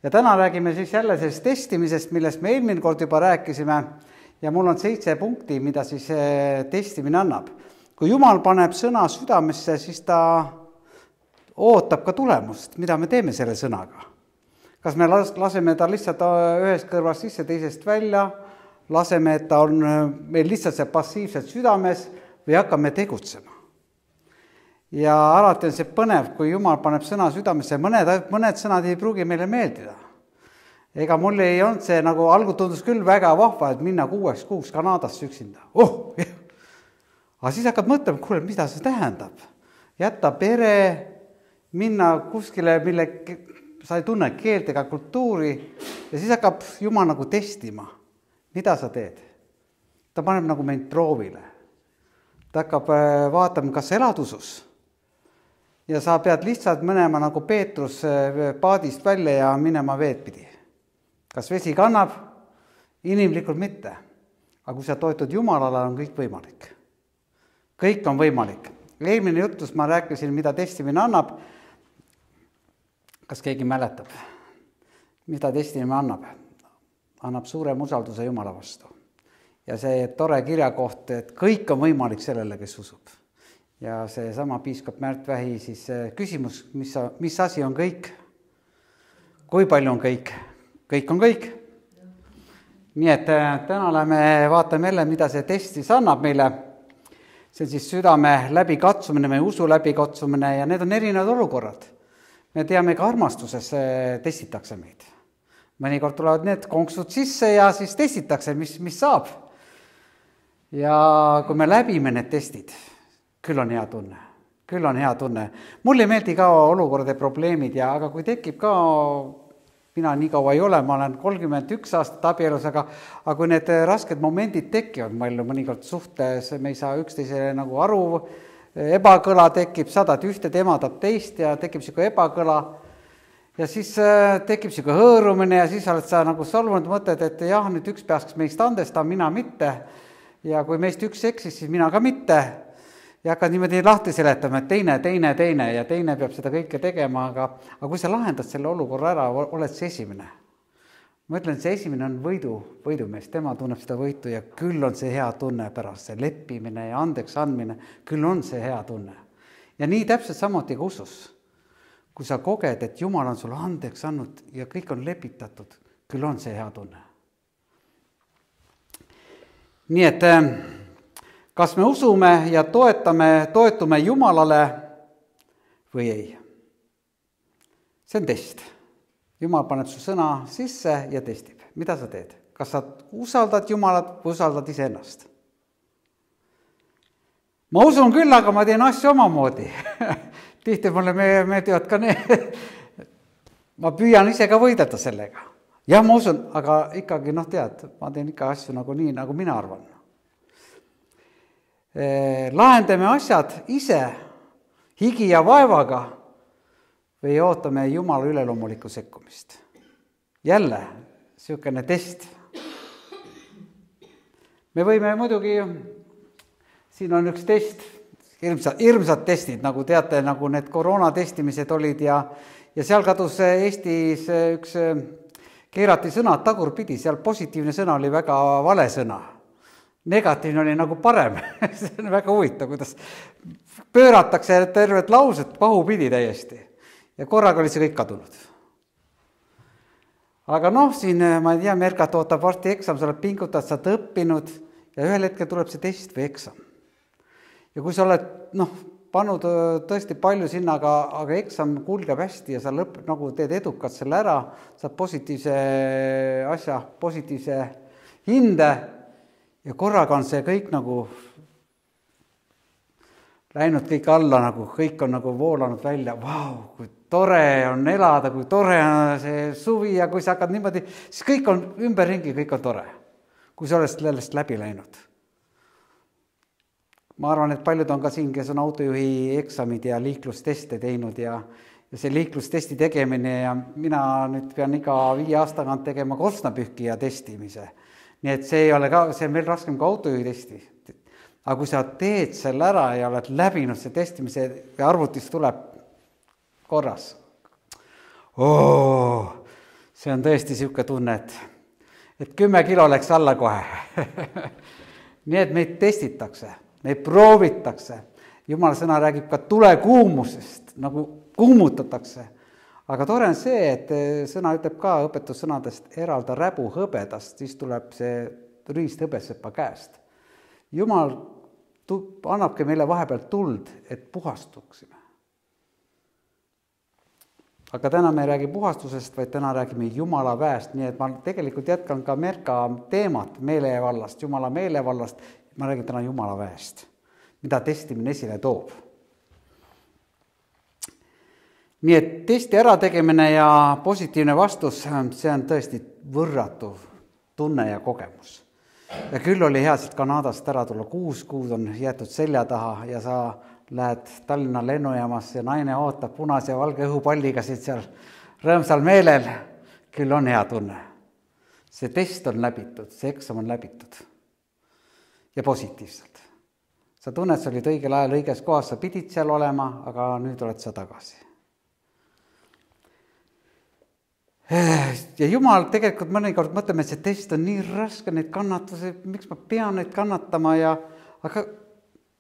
Ja täna räägime siis jälle sellest testimisest, millest me eelmine kord juba rääkisime ja mul on 7 punkti, mida siis testimine annab. Kui Jumal paneb sõna südamesse, siis ta ootab ka tulemust, mida me teeme selle sõnaga. Kas me laseme ta lihtsalt ühest kõrvast sisse, teisest välja, laseme, et ta on meil lihtsalt see passiivselt südames või hakkame tegutsema. Ja alati on see põnev, kui Jumal paneb sõna südamesse, mõned sõnad ei pruugi meile meeldida. Ega mul ei olnud see, nagu algul tundus küll väga vahva, et minna 6 kuuks Kanadasse üksinda. Aga siis hakkad mõtlema, kuule, mida see tähendab? Jätta pere, minna kuskile, mille sa ei tunne keelt ega kultuuri ja siis hakkab Jumal nagu testima. Mida sa teed? Ta paneb nagu meid proovile. Ta hakkab vaatama, kas elad usus. Ja sa pead lihtsalt minema nagu Peetrus paadist välja ja minema veed pidi. Kas vesi kannab? Inimlikult mitte. Aga kui sa toetud Jumalale, on kõik võimalik. Kõik on võimalik. Eelmine jutus ma rääkisin, mida testimine annab. Kas keegi mäletab? Mida testimine annab? Annab suurem usalduse Jumala vastu. Ja see tore kirjakoht, et kõik on võimalik sellele, kes usub. Ja see sama piiskop Märt Vähi siis küsimus, mis asi on kõik? Kui palju on kõik? Kõik on kõik. Nii et täna läheme vaatame jälle, mida see test siis annab meile. See on siis südame läbikatsumine või usu läbikatsumine ja need on erinevad olukorrad. Me teame ka armastuses testitakse meid. Mõnikord tulevad need konksud sisse ja siis testitakse, mis saab. Ja kui me läbime need testid, küll on hea tunne. Küll on hea tunne. Mulle ei meeldi ka olukorda probleemid, aga kui tekib ka, mina nii kaua ei ole, ma olen 31 aastat abielus, aga kui need rasked momendid tekivad, meil mõnikord suhtes, me ei saa üksteisele nagu aru, ebakõla tekib, saadad ühte, tema tahab teist ja tekib siuke ebakõla. Ja siis tekib siuke hõõrumine ja siis oled sa nagu solvunud mõtted, et jah, nüüd üks peaks meist andesta, mina mitte. Ja kui meist üks eksis, siis mina ka mitte. Ja hakkad niimoodi lahti seletama, et teine ja teine peab seda kõike tegema, aga kui sa lahendad selle olukorra ära, oled see esimene. Ma ütlen, et see esimene on võidumees, tema tunneb seda võitu ja küll on see hea tunne pärast, see leppimine ja andeks andmine, küll on see hea tunne. Ja nii täpselt samuti ka usus. Kui sa koged, et Jumal on sulle andeks andnud ja kõik on lepitatud, küll on see hea tunne. Nii et kas me usume ja toetume Jumalale või ei? See on test. Jumal paneb su sõna sisse ja testib. Mida sa teed? Kas sa usaldad Jumalat või usaldad iseennast? Ma usun küll, aga ma teen asju omamoodi. Tihti mulle meeldivad ka need. Ma püüan ise ka võidelda sellega. Jah, ma usun, aga ikkagi, tead, ma teen ikka asju nagu nii, nagu mina arvan. Lahendame asjad ise higi ja vaevaga või ootame Jumala üleloomulikku sekkumist. Jälle, siukene test. Me võime muidugi, siin on üks test, hirmsad testid, nagu teate, nagu need koroonatestimised olid ja seal kadus Eestis üks keerati sõnad tagurpidi, seal positiivne sõna oli väga vale sõna. Negatiivne oli nagu parem. See on väga huvitav, kuidas pööratakse tervet lauset pahupidi täiesti. Ja korraga oli see kõik kadunud. Aga siin, ma ei tea, Merkat ootab varsti eksam, sa oled pingutad, sa oled õppinud ja ühel hetkel tuleb see test või eksam. Ja kui sa oled, pannud tõesti palju sinna, aga eksam kulgeb hästi ja sa nagu teed edukalt selle ära, saad positiivse asja, positiivse hinde ja korraga on see kõik nagu läinud kõik alla, nagu kõik on nagu voolanud välja. Vau, kui tore on elada, kui tore on see suvi ja kui sa hakkad niimoodi, siis kõik on ümberringi, kõik on tore, kui sa oled sellest läbi läinud. Ma arvan, et paljud on ka siin, kes on autojuhi eksamid ja liiklusteste teinud ja see liiklustesti tegemine ja mina nüüd pean iga 5 aastaga tegema korstnapühkija testimise. Nii et see ei ole ka, see on veel raskem ka autojuhi testi. Aga kui sa teed selle ära ja oled läbinud see testimise ja arvutis tuleb korras. see on tõesti niisugune tunne, et 10 kilo läks alla kohe. Nii et meid testitakse, meid proovitakse. Jumala sõna räägib ka tulekuumusest, nagu kuumutatakse. Aga tore on see, et sõna ütleb ka õpetussõnadest, eralda räbu hõbedast, siis tuleb see riist hõbesepa käest. Jumal annabki meile vahepeal tuld, et puhastuksime. Aga täna me ei räägi puhastusest, vaid täna räägime Jumala väest, nii et ma tegelikult jätkan ka Merka teemat meelevallast, Jumala meelevallast, ma räägin täna Jumala väest, mida testimine esile toob. Nii et testi ärategemine ja positiivne vastus, see on tõesti võrratu tunne ja kogemus. Ja küll oli hea siit Kanadast ära tulla, 6 kuud on jäetud selja taha ja sa lähed Tallinna lennujaamasse ja naine ootab punase ja valge õhupalliga siit seal rõõmsal meelel. Küll on hea tunne. See test on läbitud, see eksam on läbitud. Ja positiivselt. Sa tunned, sa olid õigel ajal õiges kohas, sa pidid seal olema, aga nüüd oled sa tagasi. Ja Jumal tegelikult mõnikord mõtleme, et see test on nii raske, neid kannatusi, miks ma pean neid kannatama, aga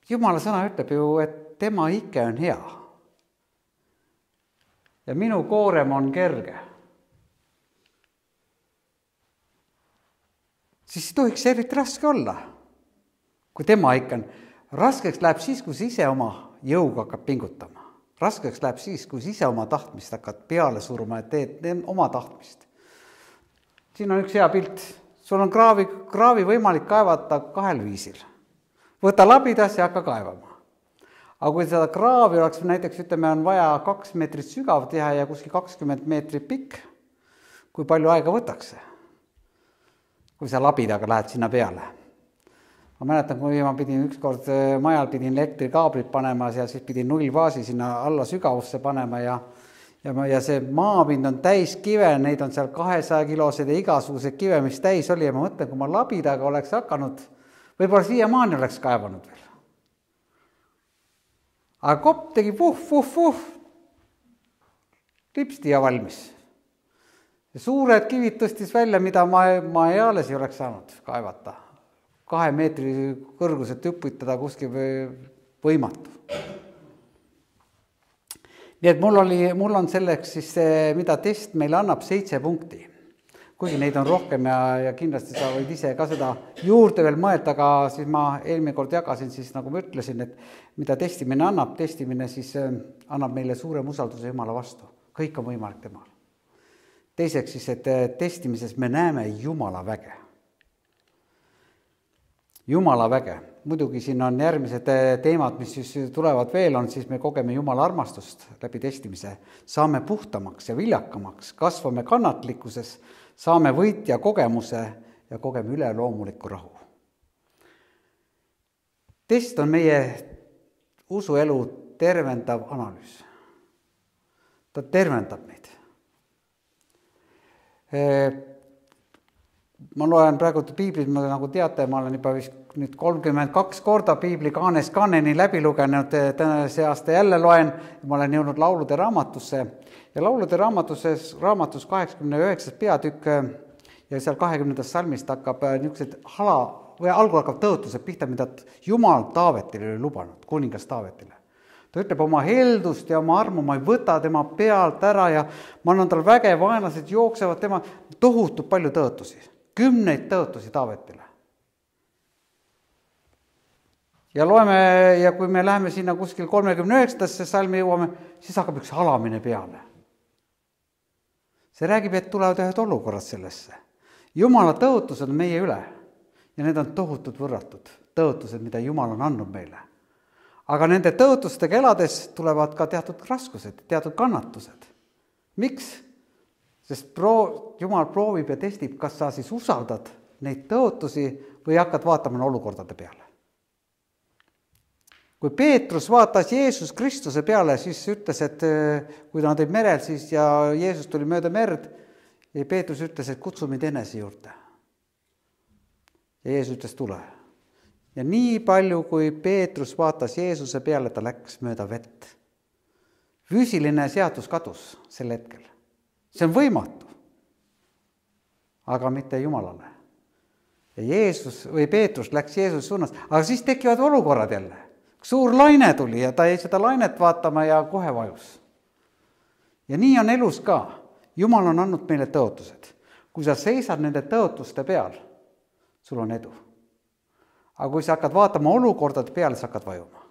Jumala sõna ütleb ju, et tema ike on hea. Ja minu koorem on kerge. Siis tohiks eriti raske olla, kui tema ike on. Raskeks läheb siis, kui ise oma jõuga hakkab pingutama. Raskeks läheb siis, kui ise oma tahtmist hakkad peale suruma, et teed oma tahtmist. Siin on üks hea pilt. Sul on kraavi võimalik kaevata 2 viisil. Võta labidas ja hakka kaevama. Aga kui seda kraavi oleks, näiteks ütleme, on vaja 2 meetrit sügav teha ja kuskil 20 meetrit pikk, kui palju aega võtaks see, kui sa labidaga lähed sinna peale. Ma mäletan, kui ma pidin ükskord majal pidin elektrikaablit panema ja siis pidin 0 vaasi sinna alla sügavusse panema ja see maapind on täis kive, neid on seal 200 kilosed ja igasugused kive, mis täis oli ja ma mõtlen, kui ma labidaga oleks hakanud, võib-olla siiamaani oleks kaevanud veel. Aga kopp tegi lipsti ja valmis. Ja suured kivid tõstis välja, mida ma eales ei oleks saanud kaevata. 2 meetri kõrguselt hüpputada kuskil võimatu. Nii et mul on selleks siis, mida test meile annab 7 punkti. Kuigi neid on rohkem ja kindlasti sa võid ise ka seda juurde veel mõelda, aga siis ma eelmine kord jagasin siis, nagu ma ütlesin, et mida testimine annab, testimine siis annab meile suurem usalduse Jumala vastu. Kõik on võimalik temal. Teiseks siis, et testimises me näeme Jumala väge. Jumala väge. Muidugi siin on järgmised teemad, mis siis tulevad veel, on siis me kogeme Jumala armastust läbi testimise. Saame puhtamaks ja viljakamaks, kasvame kannatlikkuses, saame võitja kogemuse ja kogeme üleloomuliku rahu. Test on meie usuelu tervendav analüüs. Ta tervendab meid. Ma loen praegu piiblit, nagu teate, ma olen juba vist nüüd 32 korda piibli kaanest kaaneni läbi lugenud, see aasta jälle loen, ma olen jõudnud laulude raamatusse ja laulude raamatus 89 peatükk ja seal 20. salmist hakkab niisugused algul hakkab tõotused pihta, mida Jumal Taavetile oli lubanud, kuningas Taavetile. Ta ütleb oma heldust ja oma armu, ma ei võta tema pealt ära ja ma annan tal väge, vaenlased jooksevad tema tohutult palju tõotusi. 10 tõotusi Taavetile. Ja loeme, ja kui me läheme sinna kuskil 39. salmi jõuame, siis hakkab üks halamine peale. See räägib, et tulevad ühed olukorrad sellesse. Jumala tõotused on meie üle ja need on tohutud võrratud tõotused, mida Jumal on andnud meile. Aga nende tõotustega elades tulevad ka teatud raskused, teatud kannatused. Miks? Sest Jumal proovib ja testib, kas sa siis usaldad neid tõotusi või hakkad vaatama olukordade peale. Kui Peetrus vaatas Jeesus Kristuse peale, siis ütles, et kui ta oli merel siis ja Jeesus tuli mööda merd ja Peetrus ütles, et kutsu mind enese juurde. Ja Jeesus ütles, tule. Ja nii palju, kui Peetrus vaatas Jeesuse peale, ta läks mööda vett. Füüsiline seadus kadus sel hetkel. See on võimatu. aga mitte Jumalale. Ja Jeesus või Peetrus läks Jeesus suunas, aga siis tekivad olukorrad jälle. Suur laine tuli ja ta jäi seda lainet vaatama ja kohe vajus. Ja nii on elus ka. Jumal on andnud meile tõotused. Kui sa seisad nende tõotuste peal, sul on edu. Aga kui sa hakkad vaatama olukordade peale, sa hakkad vajuma.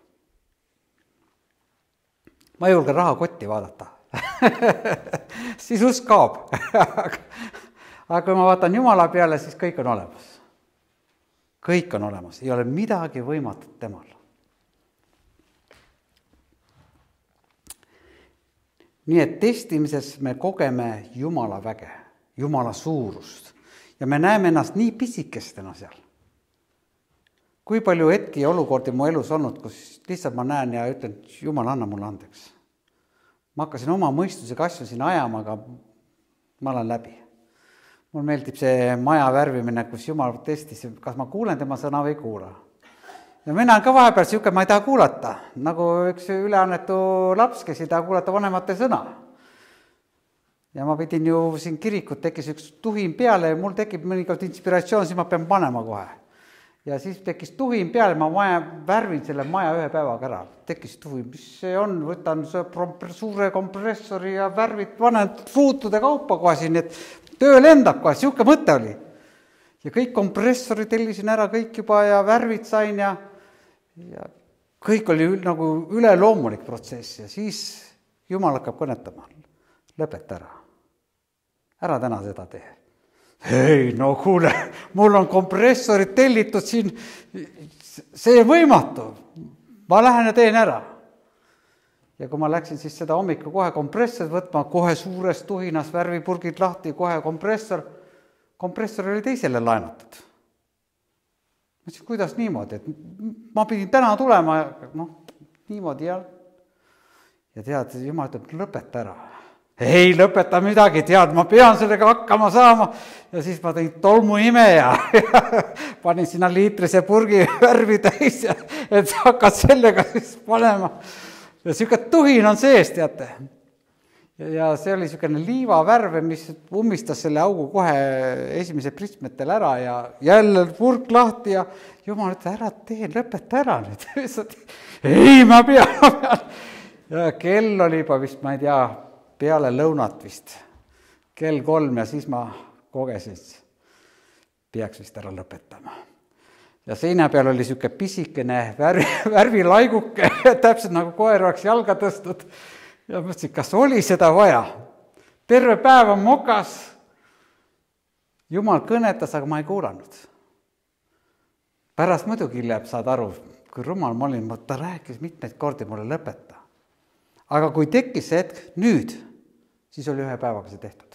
Ma ei julge rahakotti vaadata. Siis usk kaob. Aga kui ma vaatan Jumala peale, siis kõik on olemas. Kõik on olemas. Ei ole midagi võimatut temal. Nii et testimises me kogeme Jumala väge, Jumala suurust. Ja me näeme ennast nii pisikestena seal. Kui palju hetki ja olukordi mu elus olnud, kus lihtsalt ma näen ja ütlen, Jumal, anna mulle andeks. Ma hakkasin oma mõistusega asju siin ajama, aga ma olen läbi. Mul meeldib see maja värvimine, kus Jumal testis, kas ma kuulen tema sõna või ei kuula. Ja mina ka vahepeal siuke, ma ei taha kuulata, nagu üks üleannetu laps, kes ei taha kuulata vanemate sõna. Ja ma pidin ju siin kirikut, tekkis üks tuhin peale ja mul tekib mõnikord inspiratsioon, siis ma pean panema kohe. Ja siis tekkis tuhin peale, ma värvin selle maja ühe päevaga ära. Tekkis tuhin, mis see on, võtan suure kompressori ja värvid, panen ruutude kaupa kohe siin, et töö lendab kohe, siuke mõte oli. Ja kõik kompressori tellisin ära, kõik juba ja värvid sain ja kõik oli nagu üleloomulik protsess ja siis Jumal hakkab kõnetama. Lõpeta ära. Ära täna seda tee. Ei, no kuule, mul on kompressorid tellitud siin, see võimatu. Ma lähen ja teen ära. Ja kui ma läksin siis seda hommikul kohe kompressor võtma, kohe suures tuhinas värvipurgid lahti, kohe kompressor oli teisele laenatud. Ma ütlesin, kuidas niimoodi, et ma pidin täna tulema, niimoodi ja tead, Jumal ütleb, lõpeta ära. Ei lõpeta midagi, tead, ma pean sellega hakkama saama ja siis ma tõin tolmu ime ja panin sinna liitrise purgi värvi täis ja et hakkad sellega siis panema. Ja siuke tuhin on sees, teate. Ja see oli siukene liivavärve, mis ummistas selle augu kohe esimese pritsmetel ära ja jälle purk lahti ja Jumal ütle, ära tee, lõpeta ära nüüd. Ei, ma pean. Ja kell oli juba vist, ma ei tea, peale lõunat vist. Kell 3 ja siis ma kogesin, peaks vist ära lõpetama. Ja seina peal oli siuke pisikene värvilaiguke, täpselt nagu koer oleks jalga tõstud. Ja mõtlesin, kas oli seda vaja? Terve päev on mokas. Jumal kõnetas, aga ma ei kuulanud. Pärast muidugi hiljem saad aru, kui rumal ma olin, ta rääkis mitmeid kordi mulle lõpeta. Aga kui tekkis see hetk nüüd, siis oli ühe päevaga see tehtud.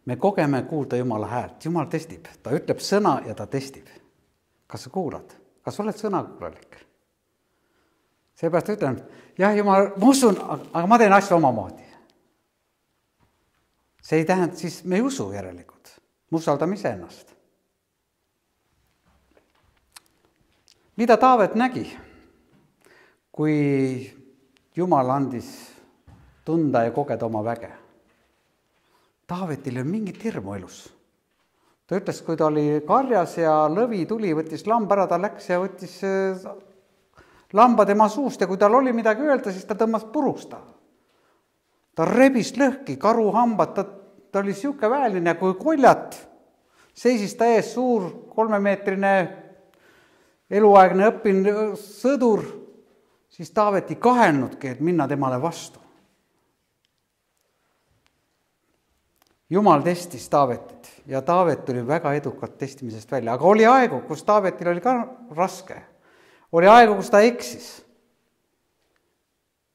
Me kogeme kuulda Jumala häält. Jumal testib. Ta ütleb sõna ja ta testib. Kas sa kuulad? Kas oled sõnakuulalik? Seepärast ütlen, jah, Jumal, ma usun, aga ma teen asju omamoodi. See ei tähenda, siis me ei usu järelikult. Me usaldame ise ennast. Mida Taavet nägi, kui Jumal andis tunda ja kogeda oma väge? Taavetil on mingit hirmu elus. Ta ütles, kui ta oli karjas ja lõvi tuli, võttis lamba ära, ta läks ja võttis lamba tema suust ja kui tal oli midagi öelda, siis ta tõmbas puruks ta. Ta rebis lõhki, karuhambad, ta oli siuke väeline kui koljat. Seisis ta ees suur 3-meetrine eluaegne õppinud sõdur, siis Taavet ei kahelnudki, et minna temale vastu. Jumal testis Taavetit ja Taavet tuli väga edukalt testimisest välja. Aga oli aegu, kus Taavetil oli ka raske. Oli aegu, kus ta eksis.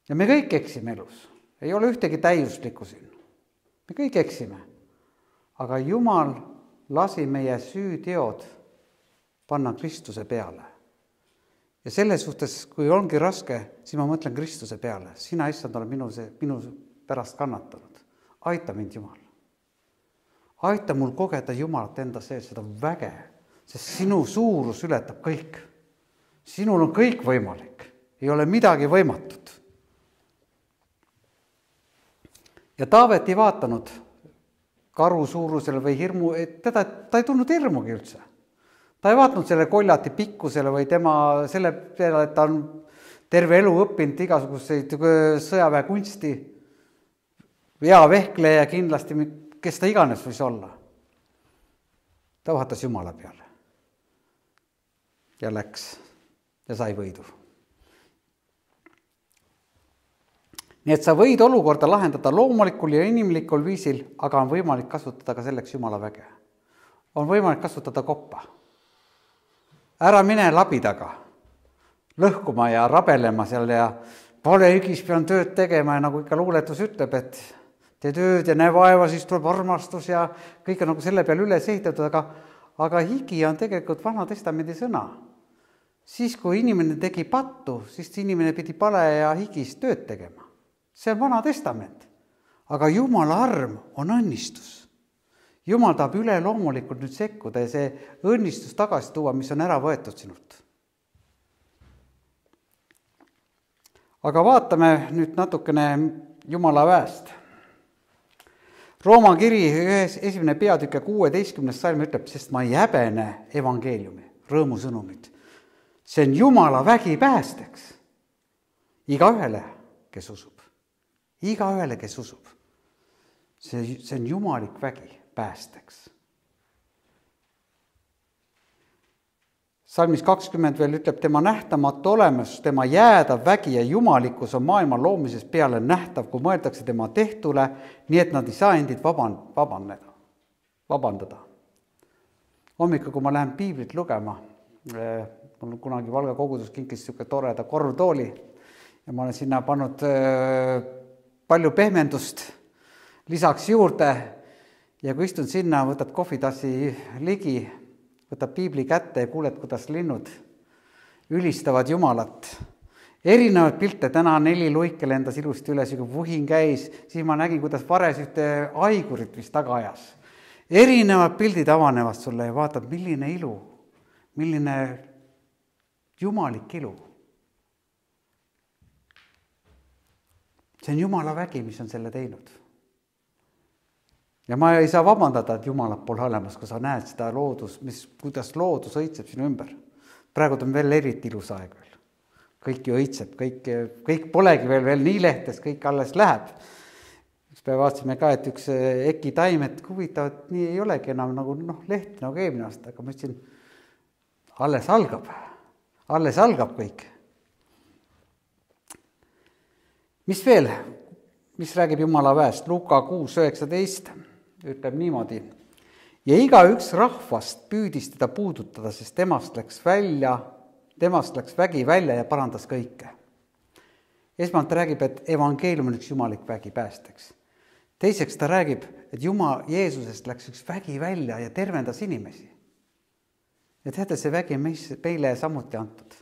Ja me kõik eksime elus. Ei ole ühtegi täiuslikku siin. Me kõik eksime. Aga Jumal lasi meie süüteod panna Kristuse peale. Ja selles suhtes, kui ongi raske, siis ma mõtlen Kristuse peale. Sina, issand, oled minu pärast kannatanud. Aita mind, Jumal. Aita mul kogeda Jumalat enda sees, seda väge, sest sinu suurus ületab kõik. Sinul on kõik võimalik. Ei ole midagi võimatut. ja Taavet ei vaatanud karu suurusele või hirmu, ta ei tundnud hirmugi üldse. Ta ei vaatnud selle koljati pikkusele või tema selle peale, et ta on terve elu õppinud igasuguseid sõjaväe kunsti, hea vehkleja kindlasti, kes ta iganes võis olla. Ta vaatas Jumala peale ja läks ja sai võidu. Nii et sa võid olukorda lahendada loomulikul ja inimlikul viisil, aga on võimalik kasutada ka selleks Jumala väge. On võimalik kasutada koppa. Ära mine labidaga, lõhkuma ja rabelema seal ja palehigis pean tööd tegema ja nagu ikka luuletus ütleb, et tee tööd ja näe vaeva, siis tuleb armastus ja kõik on nagu selle peale üles ehitatud, aga higi on tegelikult Vana Testamendi sõna. Siis, kui inimene tegi pattu, siis inimene pidi pale ja higis tööd tegema. See on Vana Testament. Aga Jumala arm on õnnistus. Jumal tahab üle loomulikult nüüd sekkuda ja see õnnistus tagasi tuua, mis on ära võetud sinult. Aga vaatame nüüd natukene Jumala väest. Rooma kiri 1. peatükk 16. salm ütleb, sest ma ei häbene evangeeliumi, rõõmusõnumit. See on Jumala vägi päästeks. Igaühele, kes usub. Igaühele, kes usub. See on jumalik vägi päästeks. Salmis 20 veel ütleb, tema nähtamatu olemus, tema jäädav vägi ja jumalikkus on maailma loomises peale nähtav, kui mõeldakse tema tehtule, nii et nad ei saa endid vabandada. Hommikul, kui ma lähen piiblit lugema, mul kunagi Valga kogudus kinkis niisugune toreda korvtooli ja ma olen sinna pannud palju pehmendust lisaks juurde ja kui istun sinna, võtad kohvitassi ligi, võtad piibli kätte ja kuuled, kuidas linnud ülistavad Jumalat. Erinevad pilte, täna 4 luike lendas ilusti üles, kui vuhin käis, siis ma nägin, kuidas vares ühte aigurit vist taga ajas. Erinevad pildid avanevad sulle ja vaatad, milline ilu, milline jumalik ilu. See on Jumala vägi, mis on selle teinud. Ja ma ei saa vabandada, et Jumalat pole olemas, kui sa näed seda loodus, kuidas loodus õitseb sinu ümber. Praegu on veel eriti ilus aeg veel. Kõik ju õitseb, kõik polegi veel nii lehtes, kõik alles läheb. Üks päev vaatasime ka, et üks eki taim, et huvitav, et nii ei olegi enam nagu leht nagu eelmine aasta, aga ma ütlesin, alles algab kõik. Mis veel? Mis räägib Jumala väest? Luuka 6:19 ütleb niimoodi. Ja igaüks rahvast püüdis teda puudutada, sest temast läks vägi välja ja parandas kõike. Esmalt räägib, et evangeelium on üks jumalik vägi päästeks. Teiseks ta räägib, et Jeesusest läks üks vägi välja ja tervendas inimesi. Ja teate, see vägi on meile samuti antud.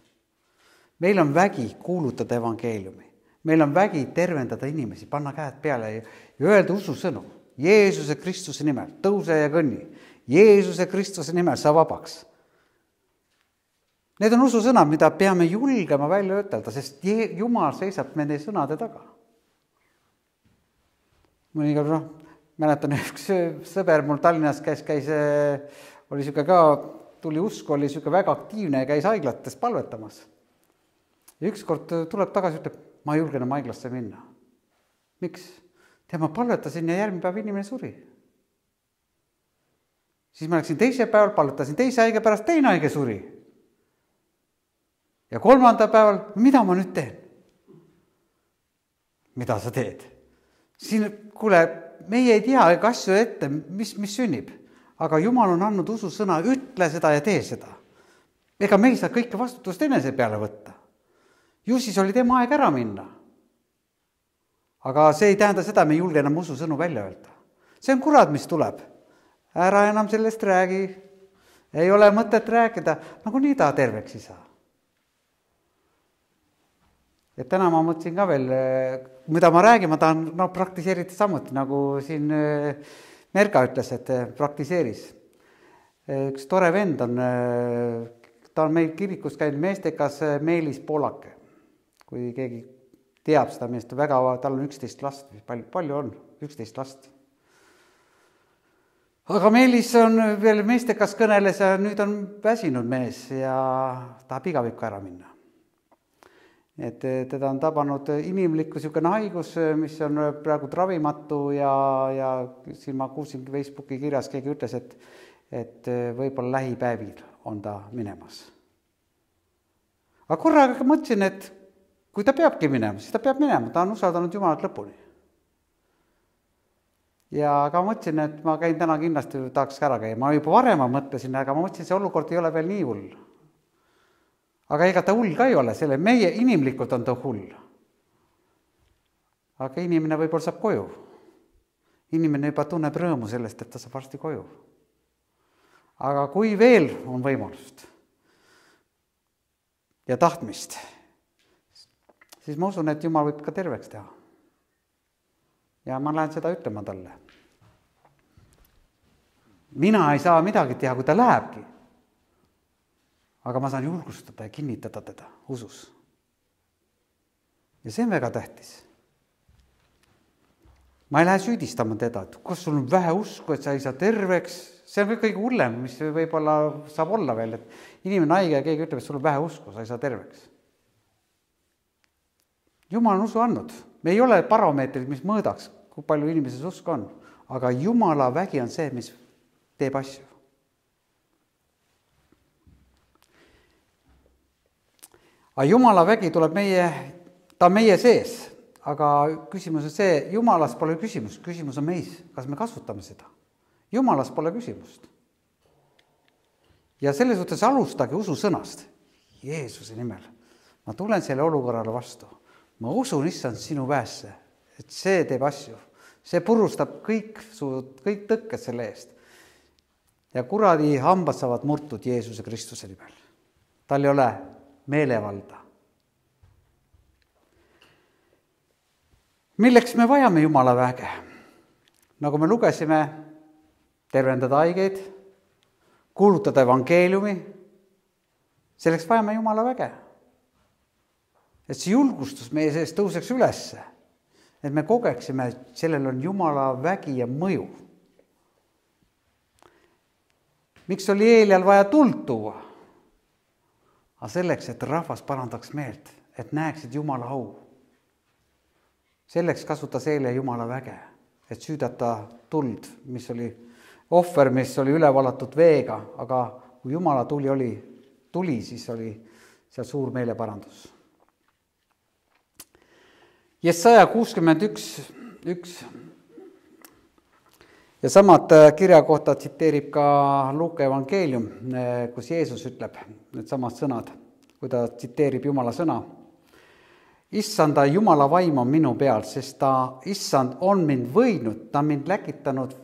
Meil on vägi kuulutada evangeeliumi. Meil on vägi tervendada inimesi, panna käed peale ja öelda ususõnu. Jeesuse Kristuse nimel, tõuse ja kõnni. Jeesuse Kristuse nimel sa vabaks. Need on ususõnad, mida peame julgema välja ütelda, sest Jumal seisab nende sõnade taga. Mõnikord, mäletan, üks sõber mul Tallinnas käis, oli siuke ka, tuli usku, oli siuke väga aktiivne ja käis haiglates palvetamas. Ja ükskord tuleb tagasi, ütleb, ma ei julge enam haiglasse minna. Miks? Ma palvetasin ja järgmine päev inimene suri. Siis ma läksin teise päeval, palvetasin teise haige pärast, teine haige suri. Ja 3. päeval, mida ma nüüd teen? Mida sa teed? Siin, kuule, meie ei tea ega asju ette, mis sünnib. Aga Jumal on andnud ususõna, ütle seda ja tee seda. Ega me ei saa kõike vastutust enese peale võtta. Ju siis oli tema aeg ära minna. Aga see ei tähenda seda, me ei julge enam ususõnu välja öelda. See on kurat, mis tuleb. Ära enam sellest räägi. Ei ole mõtet rääkida. Nagu nii ta terveks ei saa. Et täna ma mõtlesin ka veel, mida ma räägin, ma tahan praktiseerida samuti, nagu siin Merka ütles, et praktiseeris. Üks tore vend on, ta on meil kirikus käinud meestekas Meelis Poolake. Kui keegi teab seda meest, tal on 11 last, palju on, 11 last. Aga Meelis on veel meestekas kõneles ja nüüd on väsinud mees ja tahab igavikku ära minna. Et teda on tabanud inimlikku niisugune haigus, mis on praegu ravimatu ja siin ma kuulsin Facebooki kirjas, keegi ütles, et võib-olla lähipäevil on ta minemas. Aga korraga mõtlesin, et kui ta peabki minema, siis ta peab minema, ta on usaldanud Jumalat lõpuni. Ja aga mõtlesin, et ma käin täna kindlasti, tahaks ära käia. Ma juba varema mõtlesin, aga ma mõtlesin, see olukord ei ole veel nii hull. Aga ega ta hull ka ei ole, selle meie inimlikult on ta hull. Aga inimene võib-olla saab koju. Inimene juba tunneb rõõmu sellest, et ta saab varsti koju. Aga kui veel on võimalust ja tahtmist, siis ma usun, et Jumal võib ka terveks teha. Ja ma lähen seda ütlema talle. Mina ei saa midagi teha, kui ta lähebki. Aga ma saan julgustada ja kinnitada teda usus. Ja see on väga tähtis. Ma ei lähe süüdistama teda, et kas sul on vähe usku, et sa ei saa terveks. See on kõige hullem, mis võib-olla saab olla veel, et inimene haige ja keegi ütleb, et sul on vähe usku, sa ei saa terveks. Jumal on usu andnud. Me ei ole baromeetrid, mis mõõdaks, kui palju inimeses usk on. Aga Jumala vägi on see, mis teeb asju. Aga Jumala vägi tuleb ta on meie sees, aga küsimus on see, Jumalas pole küsimus on meis, kas me kasutame seda. Jumalas pole küsimust. Ja selles suhtes alustage usu sõnast, Jeesuse nimel. Ma tulen selle olukorrale vastu. Ma usun, issand, sinu väesse, et see teeb asju. See purustab kõik tõkked selle eest. Ja kuradi hambad saavad murtud Jeesuse Kristuse nimel. Tal ei ole meelevalda. Milleks me vajame Jumala väge? Nagu me lugesime, tervendada haigeid, kuulutada evangeeliumi, selleks vajame Jumala väge. Et see julgustus meie sees tõuseks ülesse, et me kogeksime, et sellel on Jumala vägi ja mõju. Miks oli Eelial vaja tuld tuua? Aga selleks, et rahvas parandaks meelt, et näeksid Jumala au. Selleks kasutas Eelia Jumala väge, et süüdata tuld, mis oli ohver, mis oli üle valatud veega, aga kui Jumala tuli, siis oli seal suur meeleparandus. Jesaja 61. Ja samad kirja kohta tsiteerib ka Luuka evangeelium, kus Jeesus ütleb need samad sõnad, kui ta tsiteerib Jumala sõna. Issanda Jumala vaim on minu peal, sest issand on mind võidnud, ta on mind läkitanud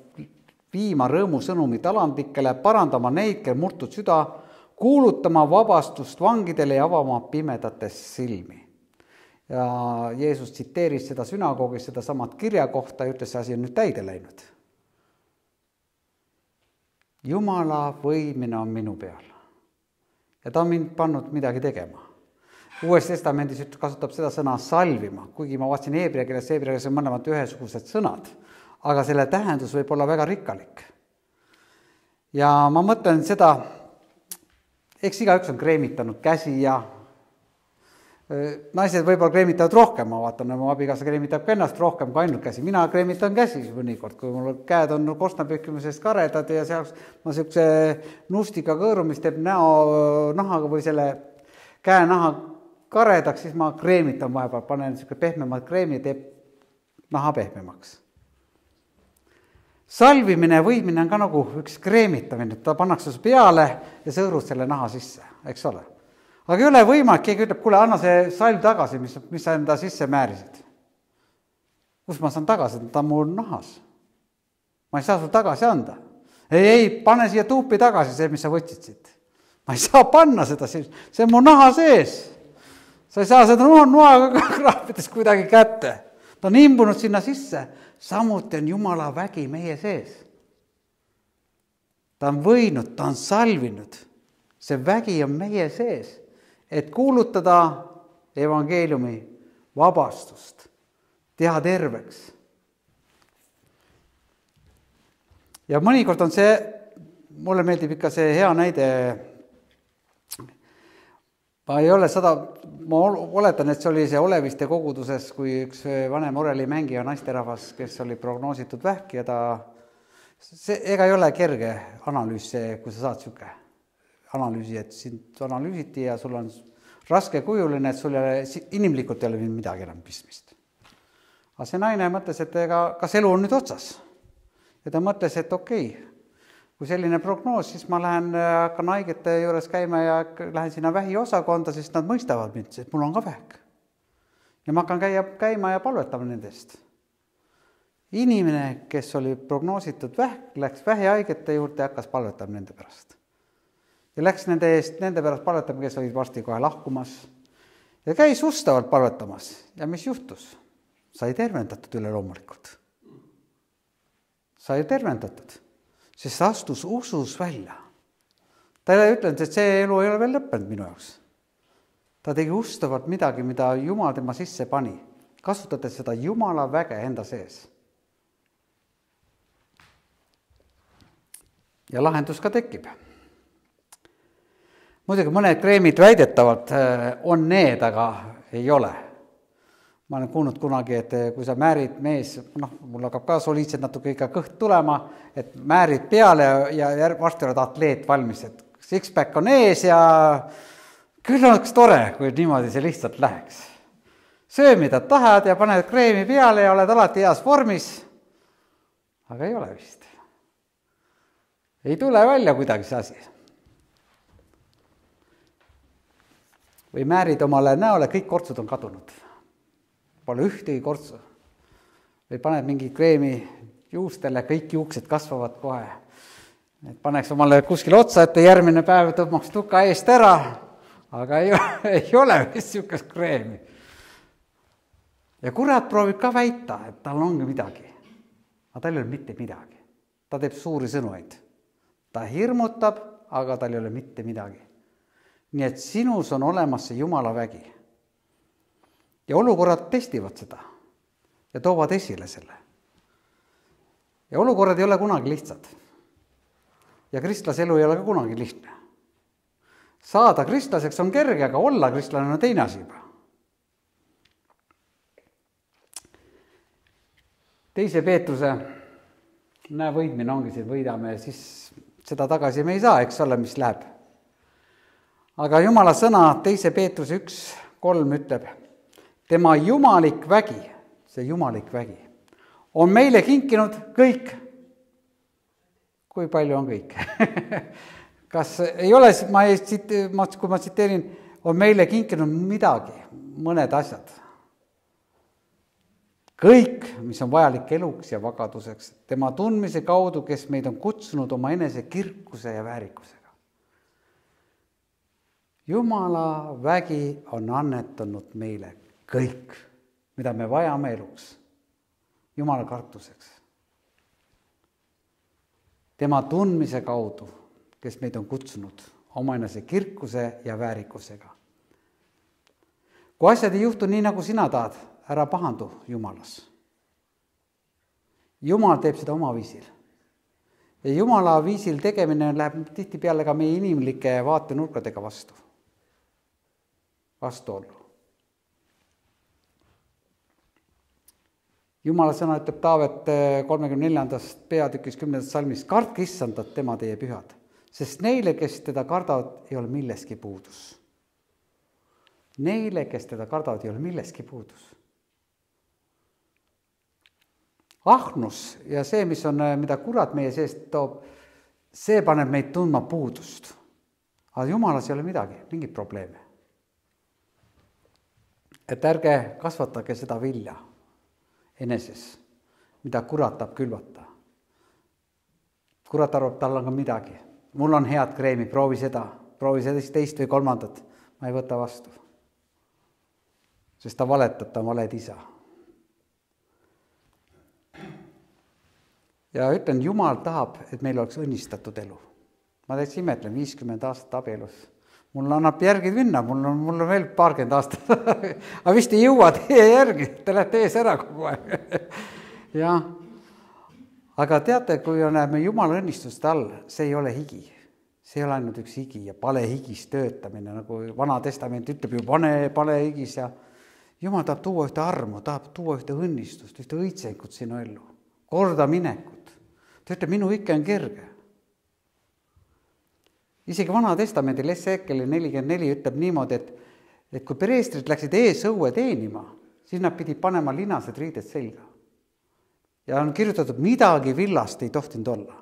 viima rõõmusõnumit alandlikele, parandama neid, kel murtud süda, kuulutama vabastust vangidele ja avama pimedates silmi. Ja Jeesus tsiteeris seda sünagoogis, seda samad kirja kohta ja ütles, see asi on nüüd täide läinud. Jumala võimine on minu peal. Ja ta on mind pannud midagi tegema. Uues testamendis kasutab seda sõna salvima, kuigi ma vaatsin heebrea keeles on mõlemad ühesugused sõnad, aga selle tähendus võib olla väga rikkalik. Ja ma mõtlen seda, eks igaüks on kreemitanud käsi ja naised võib-olla kreemitavad rohkem, ma vaatan, mu abikaasa kreemitab ka ennast rohkem kui ainult käsi. Mina kreemitan käsi mõnikord, kui mul käed on kostnapühkimisest karedad ja seal ma niisuguse nustika kõõrumis teeb nahaga või selle käe naha karedaks, siis ma kreemitan vahepeal, panen niisugune pehmemad kreemi ja teeb naha pehmemaks. Salvimine ja võimine on ka nagu üks kreemitamine, ta pannakse peale ja sõõrud selle naha sisse, eks ole. Aga ei ole võimalik, keegi ütleb, kuule, anna see salv tagasi, mis sa enda sisse määrisid. Kus ma saan tagasi, ta on mul nahas. Ma ei saa sul tagasi anda. Ei, pane siia tuupi tagasi see, mis sa võtsid siit. Ma ei saa panna seda, see on mu naha sees. Sa ei saa seda noaga kraapides kuidagi kätte. Ta on imbunud sinna sisse. Samuti on Jumala vägi meie sees. Ta on võinud, ta on salvinud. See vägi on meie sees. Et kuulutada evangeeliumi vabastust, teha terveks. Ja mõnikord on see, mulle meeldib ikka see hea näide, ma oletan, et see oli see Oleviste koguduses, kui üks vanem orelimängija naisterahvas, kes oli prognoositud vähk ja ega ei ole kerge analüüs see, kui sa saad siuke analüüsi, et sind analüüsiti ja sul on raskekujuline, et sul inimlikult ei ole midagi enam pistmist. Aga see naine mõtles, et kas elu on nüüd otsas? Ja ta mõtles, et okei, kui selline prognoos, siis ma hakkan haigete juures käima ja lähen sinna vähiosakonda, sest nad mõistavad mind, et mul on ka vähk. Ja ma hakkan käima ja palvetama nendest. Inimene, kes oli prognoositud vähk, läks vähihaigete juurde ja hakkas palvetama nende pärast. Ja läks nende pärast palvetama, kes olid varsti kohe lahkumas. Ja käis ustavalt palvetamas. Ja mis juhtus? Sai tervendatud üle loomulikult. Sai tervendatud, sest astus usus välja. Ta ei ütlenud, et see elu ei ole veel lõppenud minu jaoks. Ta tegi ustavalt midagi, mida Jumal tema sisse pani, kasutades seda Jumala väge enda sees. Ja lahendus ka tekib. Muidugi mõned kreemid väidetavalt on need, aga ei ole. Ma olen kuulnud kunagi, et kui sa määrid mees, mul hakkab ka soliidselt natuke ikka kõht tulema, et määrid peale ja varsti oled atleet valmis, et six-pack on ees ja küll oleks tore, kui niimoodi see lihtsalt läheks. Söö, mida tahad ja paned kreemi peale ja oled alati heas vormis, aga ei ole vist. Ei tule välja kuidagi see asi. Või määrid omale näole, kõik kortsud on kadunud. Pole ühtegi kortsu. Või paned mingi kreemi juustele, kõik juuksed kasvavad kohe. Et paneks omale kuskil otsa, et järgmine päev tõmbaks tuka eest ära, aga ei ole vist siukest kreemi. Ja kurat proovib ka väita, et tal ongi midagi. Aga tal ei ole mitte midagi. Ta teeb suuri sõnuid. Ta hirmutab, aga tal ei ole mitte midagi. Nii et sinus on olemas see Jumala vägi. Ja olukorrad testivad seda ja toovad esile selle. Ja olukorrad ei ole kunagi lihtsad. Ja kristlase elu ei ole ka kunagi lihtne. Saada kristlaseks on kerge, aga olla kristlane on teine asi juba. Teise Peetruse võidmine ongi siin, võidame, siis seda tagasi me ei saa, eks ole, mis läheb. Aga Jumala sõna teise Peetruse 1:3 ütleb, tema jumalik vägi, see jumalik vägi, on meile kinkinud kõik. Kui palju on kõik? Kas ei ole, kui ma tsiteerin, on meile kinkinud midagi, mõned asjad. Kõik, mis on vajalik eluks ja vagaduseks, tema tundmise kaudu, kes meid on kutsunud oma enese kirkuse ja väärikusega. Jumala vägi on annetanud meile kõik, mida me vajame eluks, Jumala kartuseks. Tema tundmise kaudu, kes meid on kutsunud oma enese kirkuse ja väärikusega. Kui asjad ei juhtu nii, nagu sina tahad, ära pahandu Jumalas. Jumal teeb seda oma viisil. Ja Jumala viisil tegemine läheb tihtipeale ka meie inimlike vaatenurkadega vastuollu. Jumala sõna ütleb Taavet 34. peatükis 10. salmis, kartke Issandat, tema teie pühad, sest neile, kes teda kardavad, ei ole milleski puudus. Neile, kes teda kardavad, ei ole milleski puudus. Ahnus ja see, mida kurat meie seest toob, see paneb meid tundma puudust. Aga Jumalas ei ole midagi, mingit probleeme. Et ärge kasvatage seda vilja eneses, mida kurat tahab külvata. Kurat arvab, tal on ka midagi. Mul on head kreemi, proovi seda teist või kolmandat. Ma ei võta vastu. Sest ta valetab, ta on valed isa. Ja ütlen, Jumal tahab, et meil oleks õnnistatud elu. Ma täitsa imetlen 50 aastat abielus. mul annab järgi minna, mul on veel 20 aastat. Aga vist ei jõua teie järgi, te lähete ees ära kogu aeg. Jah. Aga teate, kui oleme Jumala õnnistuste all, see ei ole higi. See ei ole ainult üks higi ja palehigis töötamine, nagu Vana Testament ütleb ju, pane palehigis ja Jumal tahab tuua ühte armu, tahab tuua ühte õnnistust, ühte õitsengut sinu ellu, korda minekut. Ta ütleb, minu ikke on kerge. Isegi Vana Testamendil Esekeli 44 ütleb niimoodi, et kui preestrid läksid eesõue teenima, siis nad pidid panema linased riided selga. Ja on kirjutatud, midagi villast ei tohtinud olla.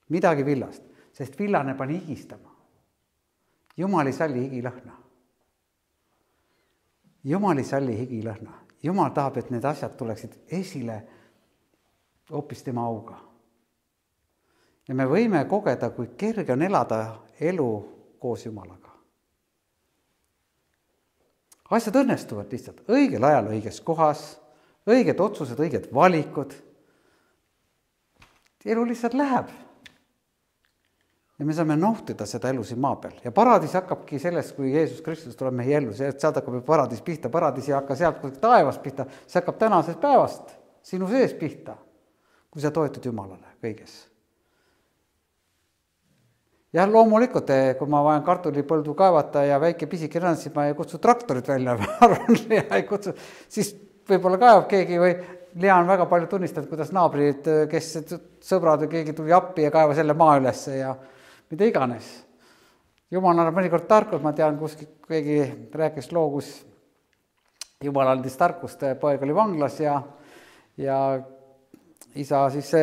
Midagi villast, sest villane pani higistama. Jumal ei salli higilõhna. Jumal ei salli higilõhna. Jumal tahab, et need asjad tuleksid esile hoopis tema auga. Ja me võime kogeda, kui kerge on elada elu koos Jumalaga. Asjad õnnestuvad lihtsalt õigel ajal, õiges kohas, õiged otsused, õiged valikud. Elu lihtsalt läheb. Ja me saame nautida seda elu siin maa peal. Ja paradiis hakkabki sellest, kui Jeesus Kristus tuleb meie ellu. Sealt hakkab paradiis pihta. Paradiis ei hakka sealt taevast pihta. See hakkab tänasest päevast sinu sees pihta, kui sa toetud Jumalale kõiges. Ja loomulikult, kui ma vajan kartulipõldu kaevata ja väike pisike rand, siis ma ei kutsu traktorit välja. Ma arvan, ei kutsu. Siis võib-olla kaevab keegi või Lea on väga palju tunnistanud, kuidas naabrid, kes sõbrad või keegi tuli appi ja kaeva selle maa ülesse ja mida iganes. Jumal annab mõnikord tarkust, ma tean, kuskil keegi rääkis loo, kus Jumal andis tarkust, poeg oli vanglas ja isa siis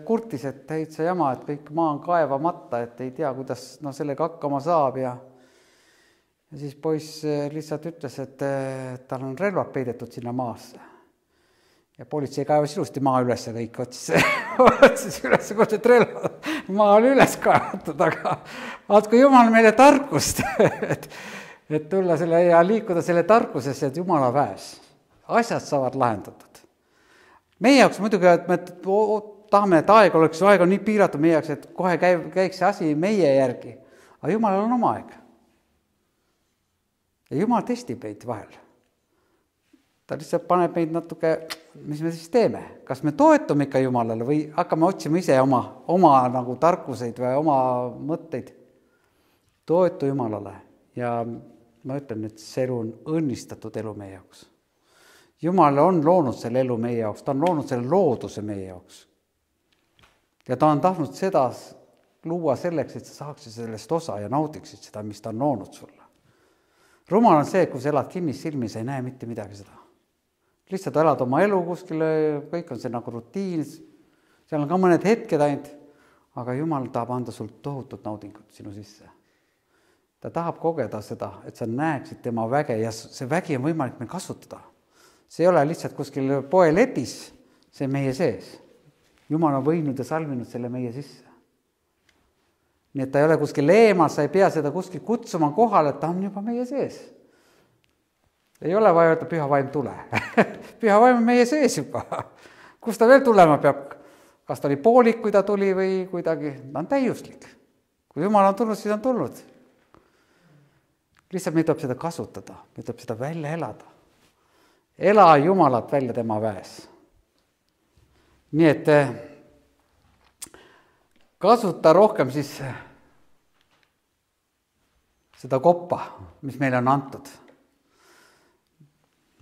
kurtis, et heit see jama, et kõik maa on kaevamata, et ei tea, kuidas sellega hakkama saab ja siis poiss lihtsalt ütles, et tal on relvad peidetud sinna maasse. Ja politsei kaevas ilusti maa üles ja kõik otsis üles, kus need relvad maa oli üles kaevatud, aga kui Jumal meile tarkust, et tulla selle ja liikuda selle tarkusesse, et Jumala väes. Asjad saavad lahendatud. Meie jaoks muidugi, et me tahame, et aeg on nii piiratud meie jaoks, et kohe käiks see asi meie järgi. Aga Jumalal on oma aeg. Ja Jumal testib meid vahel. Ta lihtsalt paneb meid natuke, mis me siis teeme. Kas me toetume ikka Jumalale või hakkame otsima ise oma nagu tarkuseid või oma mõtteid. Toetu Jumalale ja ma ütlen, et see elu on õnnistatud elu meie jaoks. Jumal on loonud selle elu meie jaoks, ta on loonud selle looduse meie jaoks. Ja ta on tahtnud seda luua selleks, et sa saaksid sellest osa ja naudiksid seda, mis ta on loonud sulle. Rumal on see, kui sa elad kinnis silmis, ei näe mitte midagi seda. Lihtsalt elad oma elu kuskile, kõik on see nagu rutiin, seal on ka mõned hetked ainult, aga Jumal tahab anda sul tohutut naudingut sinu sisse. Ta tahab kogeda seda, et sa näeksid tema väge ja see vägi on võimalik meil kasutada. See ei ole lihtsalt kuskil poeletis, see meie sees. Jumal on võinud ja salvinud selle meie sisse. Nii et ta ei ole kuskil eemal, sa ei pea seda kuskil kutsuma kohale, et ta on juba meie sees. Ei ole vaja öelda, püha vaim tule. Püha vaim on meie sees juba. Kus ta veel tulema peab? Kas ta oli poolik, kui ta tuli või kuidagi? Ta on täiuslik. Kui Jumal on tulnud, siis on tulnud. Lihtsalt me tuleb seda kasutada, me tuleb seda välja elada. Ela Jumalat välja tema väes. Nii et kasuta rohkem siis seda koppa, mis meile on antud.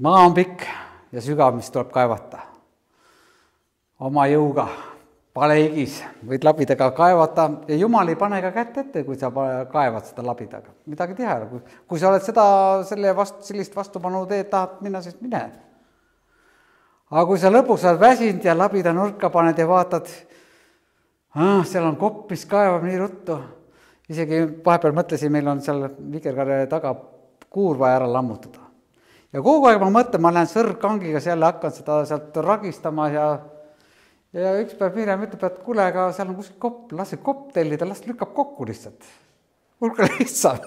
Maa on pikk ja sügav, mis tuleb kaevata. Oma jõuga, palehigis, võid labidaga kaevata ja Jumal ei pane ka kätt ette, kui sa kaevad seda labidaga. Midagi teha, kui sa oled sellist vastupanu teed, tahad minna, siis mine. Aga kui sa lõpuks oled väsinud ja labida nurka paned ja vaatad, seal on kopp, mis kaevab nii ruttu. Isegi vahepeal mõtlesin, meil on seal vikerkarja taga kuur vaja ära lammutada. Ja kogu aeg ma mõtlen, ma lähen sõrgkangiga seal ja hakkan seda sealt ragistama ja üks päev Mirjam ütleb, et kuule, aga seal on kuskil kopp, las see kopp tellida, las lükkab kokku lihtsalt. Hulka lihtsam.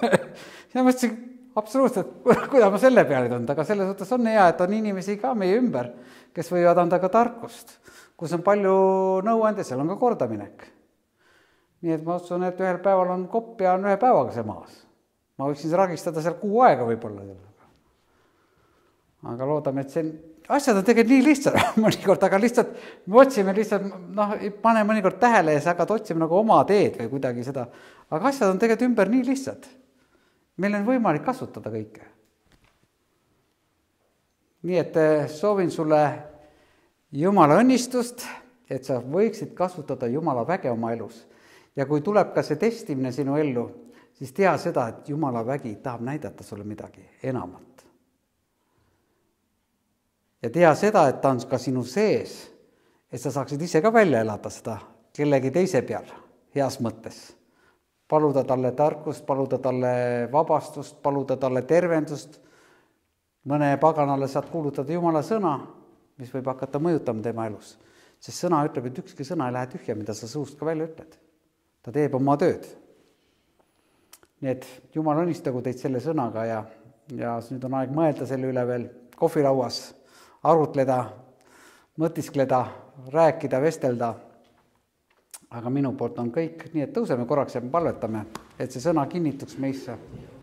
Ja mõtlesin, absoluutselt, kuidas ma selle peale tund, aga selles suhtes on hea, et on inimesi ka meie ümber, kes võivad anda ka tarkust, kus on palju nõuande, seal on ka kordaminek. Nii et ma usun, et ühel päeval on kopp ja on ühe päevaga see maas. ma võiksin ragistada seal 6 aega võib-olla. Aga loodame, et see asjad on tegelikult nii lihtsad mõnikord, aga lihtsalt me otsime lihtsalt, ei pane mõnikord tähele ja sa hakkad otsima nagu oma teed või kuidagi seda. Aga asjad on tegelikult ümber nii lihtsad. Meil on võimalik kasutada kõike. Nii et soovin sulle Jumala õnnistust, et sa võiksid kasutada Jumala väge oma elus. Ja kui tuleb ka see testimine sinu ellu, siis tea seda, et Jumala vägi tahab näidata sulle midagi enamat. Ja tea seda, et ta on ka sinu sees, et sa saaksid ise ka välja elada seda kellegi teise peal heas mõttes. Paluda talle tarkust, paluda talle vabastust, paluda talle tervendust. Mõne paganale saad kuulutada Jumala sõna, mis võib hakata mõjutama tema elus. Sest sõna ütleb, et ükski sõna ei lähe tühja, mida sa suust ka välja ütled. Ta teeb oma tööd. Nii et Jumal õnnistagu teid selle sõnaga ja nüüd on aeg mõelda selle üle veel kohvilauas, arutleda, mõtiskleda, rääkida, vestelda. Aga minu poolt on kõik, nii et tõuseme korraks ja palvetame, et see sõna kinnituks meisse.